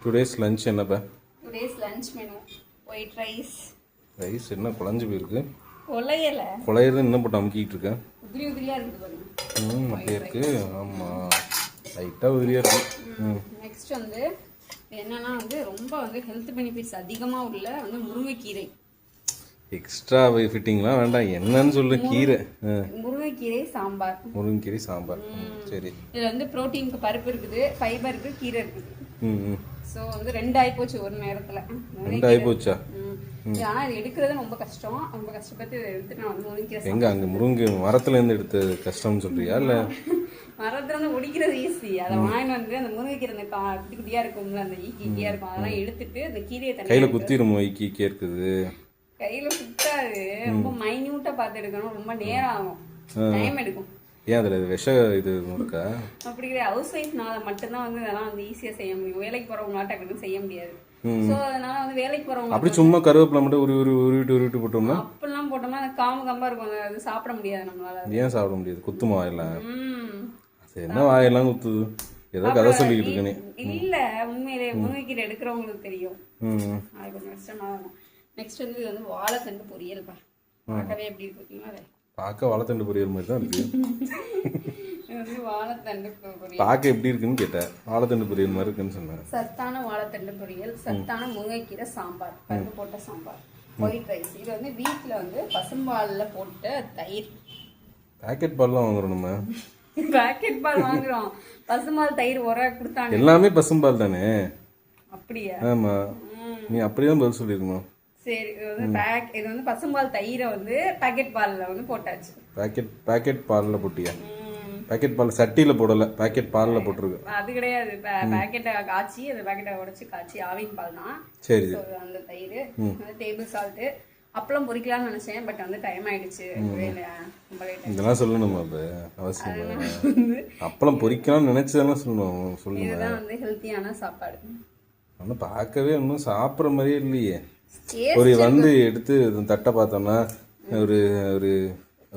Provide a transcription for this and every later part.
Today's lunch என்னப்பா? Today's lunch menu white rice. Rice என்ன குழஞ்சு போயிருக்கு? கொலையல கொலையிறது என்ன போட்டு அமுக்கிட்டு இருக்கேன்? உதிரி உதிரியா இருக்குது பாருங்க. அப்படியே இருக்கு. ஆமாம், லைட்டாக உதிரியாக இருக்கு. நெக்ஸ்ட் வந்து என்னன்னா வந்து ரொம்ப வந்து ஹெல்த் பெனிஃபிட்ஸ் அதிகமாக உள்ள வந்து முருங்கைக்கீரை. எக்ஸ்ட்ரா ஃபிட்டிங்லாம் வேண்டாம், என்னன்னு சொல்லு. கீரை, முருங்கைக்கீரை சாம்பார். முருங்கைக்கீரை சாம்பார். சரி. இதில் வந்து ப்ரோட்டீனுக்கு பருப்பு இருக்குது, ஃபைபருக்கு கீரை இருக்குது. ஸோ வந்து 2 ஆகிப்போச்சு ஒரு நேரத்தில். 2 ஆகிப்போச்சா? ஆனால் இது எடுக்கிறது ரொம்ப கஷ்டம். ரொம்ப கஷ்டப்பட்டு இதை எடுத்து நான் வந்து முருங்கைக்கீரை. எங்கே அங்கே முருங்கை மரத்துலேருந்து எடுத்து கஷ்டம்னு சொல்றியா? இல்லை மரத்துல வந்து ஒடிக்கிறது ஈஸி. அதை வாங்கிட்டு வந்து அந்த முருங்கைக்கீரை அந்த குட்டி குட்டியா இருக்கும்ல, அந்த ஈக்கியா இருக்கும், அதெல்லாம் எடுத்துட்டு அந்த கீரையை கையில் குத்திருமோ? ஈக்கிக்கே இருக்குது. கையில சுத்தாது. ரொம்ப மைன்யூட்டா பார்த்து எடுக்கணும். ரொம்ப நேரம் ஆகும், டைம் எடுக்கும். ஏன் அதில் விஷ இது இருக்கா? அப்படி கிடையாது. ஹவுஸ் ஒய்ஃப்னால மட்டும்தான் வந்து இதெல்லாம் வந்து ஈஸியா செய்ய முடியும். வேலைக்கு போறவங்களாட்ட டக்குன்னு செய்ய முடியாது. ஸோ அதனால வந்து வேலைக்கு போறவங்க அப்படி சும்மா கருவேப்பிலை மட்டும் உருவிட்டு போட்டோம்னா, அப்பெல்லாம் போட்டோம்னா அது காம்பா இருக்கும், அது சாப்பிட முடியாது நம்மளால. ஏன் சாப்பிட முடியாது? குத்துமா வாயெல்லாம்? என்ன வாயெல்லாம் குத்துது? ஏதோ கதை சொல்லிக்கிட்டு இருக்கேன். இல்ல, உண்மையிலே முருங்கைக்கீரை எடுக்கிறவங்களுக்கு தெரியும். அது கொஞ்சம் கஷ்டமா இருக்கும். நெக்ஸ்ட் வந்து இது வந்து வாழைத்தண்டு பொரியல். பார்க்கவே எப்படி இருக்கு பார்த்தீங்களா? பார்க்க வாழைத்தண்டு பொரியல் மாதிரி தான் இருக்கு. இது வந்து வாழைத்தண்டு பொரியல். பார்க்க எப்படி இருக்குன்னு கேட்டேன். வாழைத்தண்டு பொரியல் மாதிரி இருக்குன்னு சொன்னேன். சத்தான வாழைத்தண்டு பொரியல், சத்தான முருங்கைக்கீரை சாம்பார், பருப்பு போட்ட சாம்பார், ஒயிட் ரைஸ். இது வந்து வீட்டில் வந்து பசும்பாலில் போட்ட தயிர். பேக்கெட் பால்லாம் வாங்குறோம் நம்ம. பேக்கெட் பால் வாங்குறோம். பசும்பால் தயிர் ஒரே கொடுத்தாங்க. எல்லாமே பசும்பால் தானே? அப்படியா? ஆமா, நீ அப்படிதான் பதில் சொல்லிருக்கணும். சரி, இது வந்து பசும்பால் தயிரை வந்து பேக்கெட் பால்ல வந்து போட்டாச்சு. பேக்கெட் பால்ல போட்டியா? பேக்கெட் பால் சட்டியில போடல, பேக்கெட் பால்ல போட்டுருக்கு. அது கிடையாது, பேக்கெட்டை காய்ச்சி அந்த பேக்கெட்டை உடைச்சு காய்ச்சி ஆவின் பால் தான். சரி. அந்த தயிர், டேபிள் சால்ட். அப்பளம் பொரிக்கலாம்னு நினைச்சேன், பட் வந்து டைம் ஆயிடுச்சு. இதெல்லாம் சொல்லணுமா? அப்ப அவசியம் அப்பளம் பொரிக்கலாம்னு நினைச்சதெல்லாம் சொல்லணும். சொல்லுங்க. இதுதான் வந்து ஹெல்த்தியான சாப்பாடு. ஆனால் பார்க்கவே ஒன்றும் சாப்பிட்ற மாதிரியே இல்லையே. ஒரு வந்து எடுத்து தட்டை பார்த்தோம்னா ஒரு ஒரு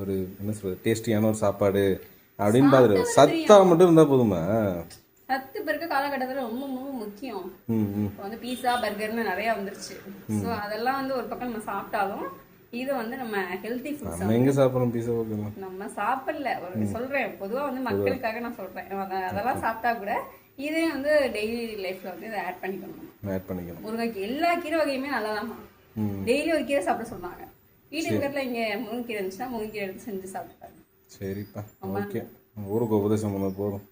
ஒரு என்ன சொல்றது, டேஸ்டியான ஒரு சாப்பாடு அப்படின்னு பார்த்துட்டு சத்தா மட்டும் இருந்தா போதுமா? சத்து பிறகு காலகட்டத்தில் ரொம்ப ரொம்ப முக்கியம். இப்போ வந்து பீஸா பர்கர்னு நிறைய வந்துருச்சு. ஸோ அதெல்லாம் வந்து ஒரு பக்கம் நம்ம சாப்பிட்டாலும் இது வந்து நம்ம ஹெல்த்தி ஃபுட். நம்ம எங்க சாப்பிடணும் பீஸா பர்கர்? நம்ம சாப்பிடல, ஒரு சொல்றேன் பொதுவாக வந்து மக்களுக்காக நான் சொல்றேன். அதெல்லாம் சாப்பிட்டா கூட இதே வந்து டெய்லி லைஃப்ல வந்து இதை ஆட் பண்ணிக்கணும். முருங்கைக்கீரை எல்லா கீரை வகையுமே நல்லாதாம்மா. டெய்லி ஒரு கீரை சாப்பிட சொன்னாங்க. வீட்டு பக்கத்துல இங்க முருங்கைக்கீரை இருந்துச்சுன்னா முருங்கைக்கீரை எடுத்து செஞ்சு சாப்பிட்டாங்க. சரிப்பா, ஓகே. ஊருக்கு உபதேசம் பண்ண போதும்.